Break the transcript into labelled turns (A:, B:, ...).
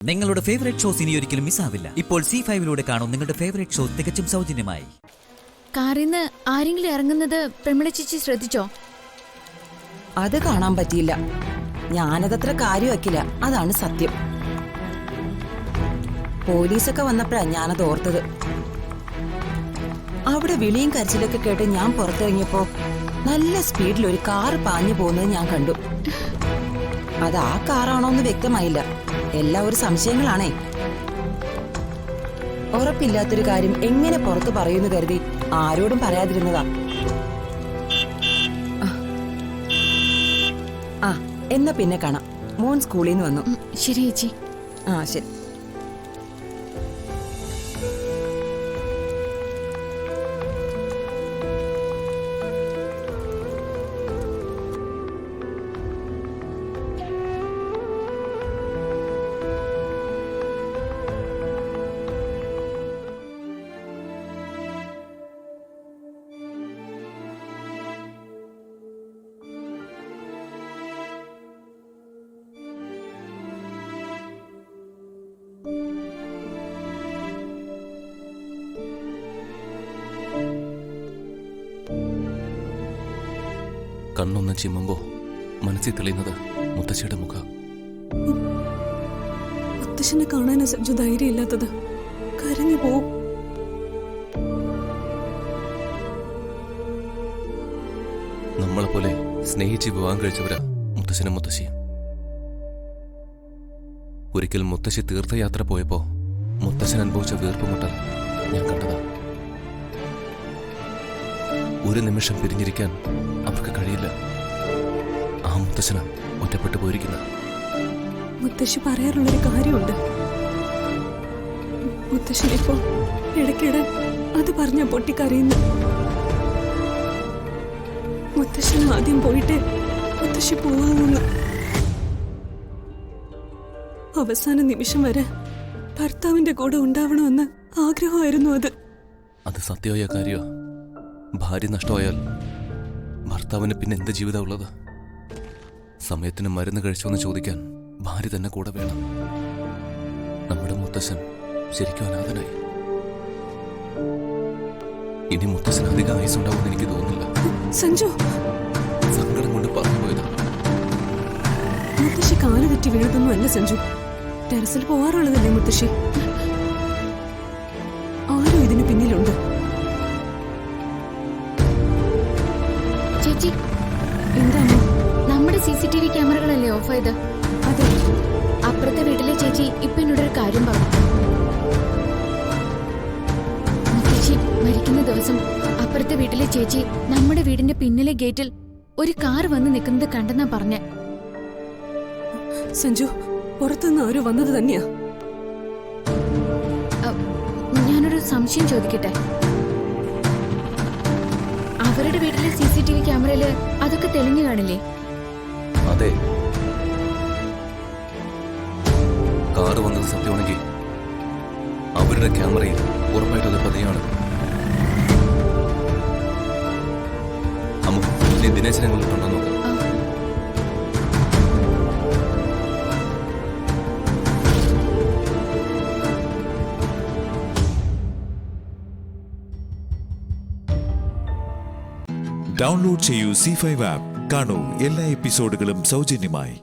A: നിങ്ങളുടെ favourite shows ഇനി ഒരിക്കലും മിസ്സാവില്ല. ഇപ്പോൾ C5-ലൂടെ കാണും നിങ്ങളുടെ ഫേവറേറ്റ് ഷോ തികച്ചും സൗജന്യമായി.
B: കാറിന്ന് ആരെങ്കിലും ഇറങ്ങുന്നത് പ്രമിള ചേച്ചി ശ്രദ്ധിച്ചോ?
C: അത് കാണാൻ പറ്റിയില്ല. ഞാനതത്ര കാര്യമാക്കില്ല, അതാണ് സത്യം. പോലീസൊക്കെ വന്നപ്പോഴാ ഞാനത് ഓർത്തത്. അവിടെ വിളിയും കരച്ചിലൊക്കെ കേട്ട് ഞാൻ പുറത്തിറങ്ങിയപ്പോ നല്ല സ്പീഡിൽ ഒരു കാർ പാഞ്ഞു പോകുന്നത് ഞാൻ കണ്ടു. അത് ആ കാറാണോന്ന് വ്യക്തമായില്ല. എല്ലാം ഒരു സംശയങ്ങളാണേ. ഉറപ്പില്ലാത്തൊരു കാര്യം എങ്ങനെ പുറത്തു പറയുന്നു കരുതി ആരോടും പറയാതിരുന്നതാ. ആ എന്നാ പിന്നെ കാണാം. മോൻ സ്കൂളിൽ നിന്ന് വന്നു.
B: ശരി ചേച്ചി.
C: ആ ശരി.
D: കണ്ണൊന്ന് ചിമ്മുമ്പോ മനസ്സിൽ തെളിയുന്നത് മുത്തശ്ശിയുടെ മുഖം.
E: മുത്തശ്ശനെ കാണാനാ സഞ്ജു ധൈര്യമില്ലാത്തത്. കരഞ്ഞു പോവും.
D: നമ്മളെപ്പോലെ സ്നേഹിച്ച് വിവാഹം കഴിച്ചവരാ മുത്തശ്ശനും മുത്തശ്ശിയും. ഒരിക്കൽ മുത്തശ്ശി തീർത്ഥയാത്ര പോയപ്പോ മുത്തശ്ശൻ അനുഭവിച്ച വീർപ്പുമുട്ടൽ ഞാൻ കണ്ടതാ. ഒരു നിമിഷം പിരിഞ്ഞിരിക്കാൻ അവർക്ക് കഴിയില്ല. ആ മുത്തശ്ശന് ഒറ്റപ്പെട്ടു പോയിരിക്കുന്ന.
E: മുത്തശ്ശി പറയാറുള്ളൊരു കാര്യമുണ്ട്. മുത്തശ്ശനിപ്പോ ഇടയ്ക്കിടെ അത് പറഞ്ഞ പൊട്ടിക്കരയുന്നു. മുത്തശ്ശൻ ആദ്യം പോയിട്ട് മുത്തശ്ശി പോവാമെന്ന്. അവസാന നിമിഷം വരെ ഭർത്താവിന്റെ കൂടെ ഉണ്ടാവണമെന്ന് ആഗ്രഹമായിരുന്നു അത്.
D: അത് സത്യമായ കാര്യോ? ഭാര്യ നഷ്ടമായാൽ ഭർത്താവിന് പിന്നെ എന്ത് ജീവിതം ഉള്ളത്? സമയത്തിന് മരുന്ന് കഴിച്ചോന്ന് ചോദിക്കാൻ ഭാര്യ തന്നെ കൂടെ വേണം. നമ്മുടെ മുത്തശ്ശൻ ശരിക്കും അനാഥനായി. ഇനി മുത്തശ്ശൻ അധികം ആയുസുണ്ടാവുമെന്ന് എനിക്ക് തോന്നുന്നില്ല.
E: സഞ്ജു,
D: സങ്കടം കൊണ്ട് പറഞ്ഞു പോയത്.
E: മുത്തശ്ശി കാല് തെറ്റി വീഴുതൊന്നും അല്ല സഞ്ജു. ടെറസിൽ പോവാറുള്ളതല്ലേ മുത്തശ്ശി. ആരും ഇതിന് പിന്നിലുണ്ട്.
B: ചേച്ചി,
E: എന്താണ്?
B: നമ്മുടെ CCTV ക്യാമറകളല്ലേ ഓഫ് ആയത്?
E: അതെ.
B: അപ്പുറത്തെ വീട്ടിലെ ചേച്ചി ഇപ്പൊ എന്നോടൊരു കാര്യം പറഞ്ഞു. മുത്തശ്ശി മരിക്കുന്ന ദിവസം അപ്പുറത്തെ വീട്ടിലെ ചേച്ചി നമ്മുടെ വീടിന്റെ പിന്നിലെ ഗേറ്റിൽ ഒരു കാർ വന്ന് നിൽക്കുന്നത് കണ്ടെന്നാ പറഞ്ഞ.
E: സഞ്ജു, പുറത്തുനിന്ന് ആരോ വന്നത് തന്നെയാ.
B: ഞാനൊരു സംശയം ചോദിക്കട്ടെ? അവരുടെ വീട്ടിലെ CCTV ക്യാമറയില് അതൊക്കെ തെളിഞ്ഞു കാണില്ലേ?
D: അതെ, കാറ് വന്നത് സത്യമാണെങ്കിൽ അവരുടെ ക്യാമറയിൽ ഉറപ്പായിട്ടത് പതിയാണ്. ദിനേശനെ കൊണ്ടുണ്ടോ നോക്കാം.
F: ഡൗൺലോഡ് ചെയ്യൂ C5 ആപ്പ്. കാണൂ എല്ലാ എപ്പിസോഡുകളും സൗജന്യമായി.